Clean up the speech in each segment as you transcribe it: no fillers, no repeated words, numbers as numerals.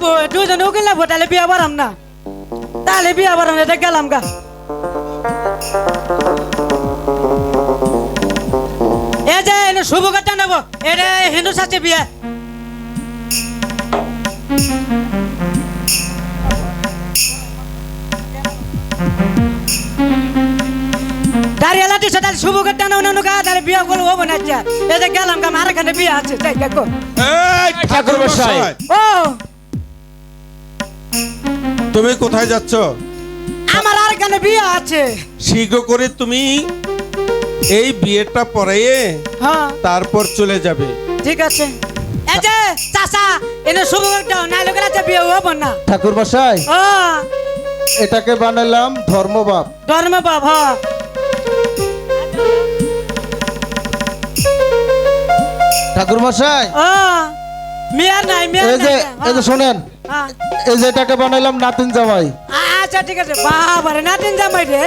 লাগবো দুজন উকিল লাগবো তাহলে বিয়া বাড়াম না তাহলে বিয়া বাড়াম এটা গেলাম গা এ যে শুভ কাটা নেবো এটা হিন্দু সাথে বিয়া দাঁড়িয়ে লাটি সেটা শুভ কাটা না অন্য গা দাঁড়িয়ে বিয়া করবো হবো না এই যে গেলাম গা আমার এখানে বিয়া আছে তাই দেখো ঠাকুর মশাই ও তুমি কোথায় যাচ্ছ? আমার আর এখানে বিয়ে আছে শীঘ্র করে তুমি এই বিয়েটা পড়াইয়ে হ্যাঁ তারপর চলে যাবে। ঠিক আছে এই যে চাচা এনে শুভ দাও না লোকের আছে বিয়ে হবো না ঠাকুর মশাই ও এটাকে বানালাম ধর্মবাপ। ধর্ম বাবা ঠাকুর মশাই ও মিয়ার নাই মিয়ার এই যে শোনেন এই যে এটাকে বানাইলাম নাতিন জামাই। আচ্ছা ঠিক আছে বাবা রে নাতিন জামাই রে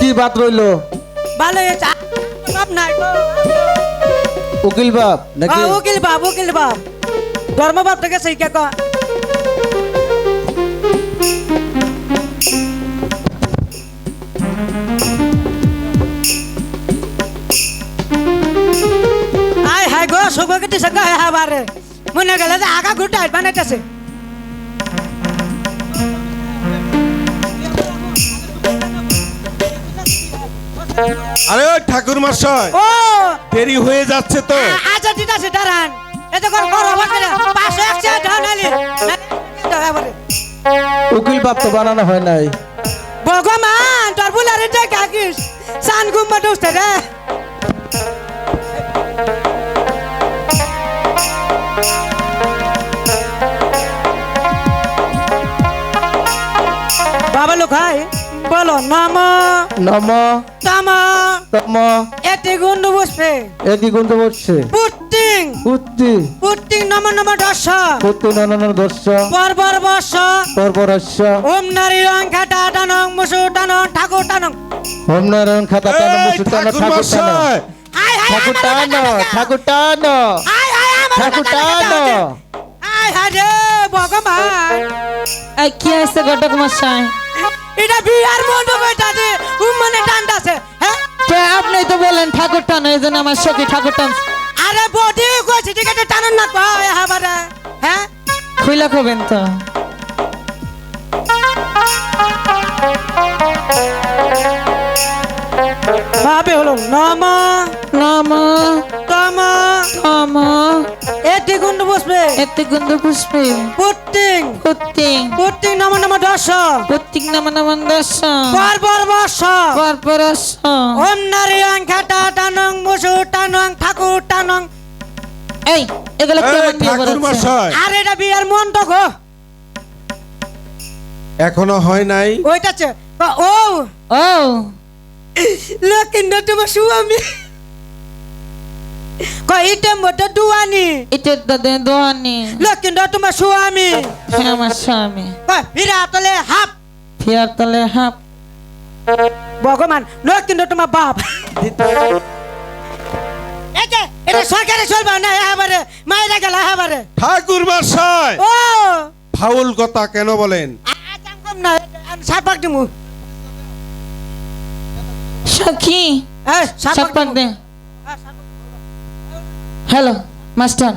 কি বাত রইলো? ভালো হয়েছে বাপ নাই গো উকিল বাপ নাকি? উকিল বাপ ধর্ম বাপ থেকে সেই কে কয় আয় হায় গো সৌভাগ্যটি সঙ্গে হাবারে মনে গেলে যে আগা ঘুরতে বানাইতেছে আরে ওই ঠাকুর মশাই ও দেরি হয়ে যাচ্ছে তো। আচ্ছা ঠিক আছে দাঁড়ান এত করে করো বাকি পাশে একশো ঢানালি উকিল বাপ তো বানানো হয় নাই। ভগবান তোর বুলারে কাকিস সান গুম্বা দোস্তে রে বাবা লোক হাই বলো নম নম তম তম এটি গুন্ড বসবে এদি গুণ বসছে পুট্টিং উত্তি পুট্টিং নম নম দশ উত্তি নন দর্শ পরবর বর্ষ পরপরস্য ওম নারী রং খাটা টানং মুসু টানং ঠাকুর টানং হোম নারায়ণ খাতা টানো এই মুসু টানো ঠাকুর ঠাকুর টানো মশাই আয় হায় ঠাকুর টানো ঠাকুর টানো আয় হায় আমার ঠাকুর কাছে টানো। আয় হায় রে ভগবান এই কি আছে ঘটক মশাই? এটা বিয়ার মণ্ডপ এটা যে মানে টান্ডাছে হ্যাঁ কে আপনি তো বলেন ঠাকুর টান এই জন্য আমার সখী ঠাকুর টান আরে বডি কইছে ঠিক আছে টানুন না তো হাবারে হ্যাঁ খুইলা খাবেন তো ভাবে হলো নম নাম তম তম এটি গুন্ড বসবে এতে গন্ধ পুষ্পে পুট্টিং পুত্তিং পুট্টিং নম নম দশ পুত্তিং নাম নাম দশ পরবর বর্ষ পরপরস ওম নারী রং খাটা টানং মুসু টানং ঠাকুর টানং এই এগুলো এই কেমন নিয়ে ঠাকুর বলছেন? মশাই আর এটা বিয়ার মন্ডপ গো এখনো হয় নাই। ওইটাছে ও ও লকিন্দ তোমার স্বামী কইতে মতো দুয়ানি এটার দাদে দোয়ানি লকিন্দ তোমার স্বামী হ্যাঁ আমার স্বামী হীরা তলে হাফ ফিয়ার তলে হাফ ভগবান লকিন্দ তোমার বাপ এটা সরকারে চলবে না এবারে মায়েরা গেল এবারে ঠাকুর মশাই ও ফাউল কথা কেন বলেন? না সাপাক দিমু সখী সাপাক সাপাক দে হ্যালো মাস্টার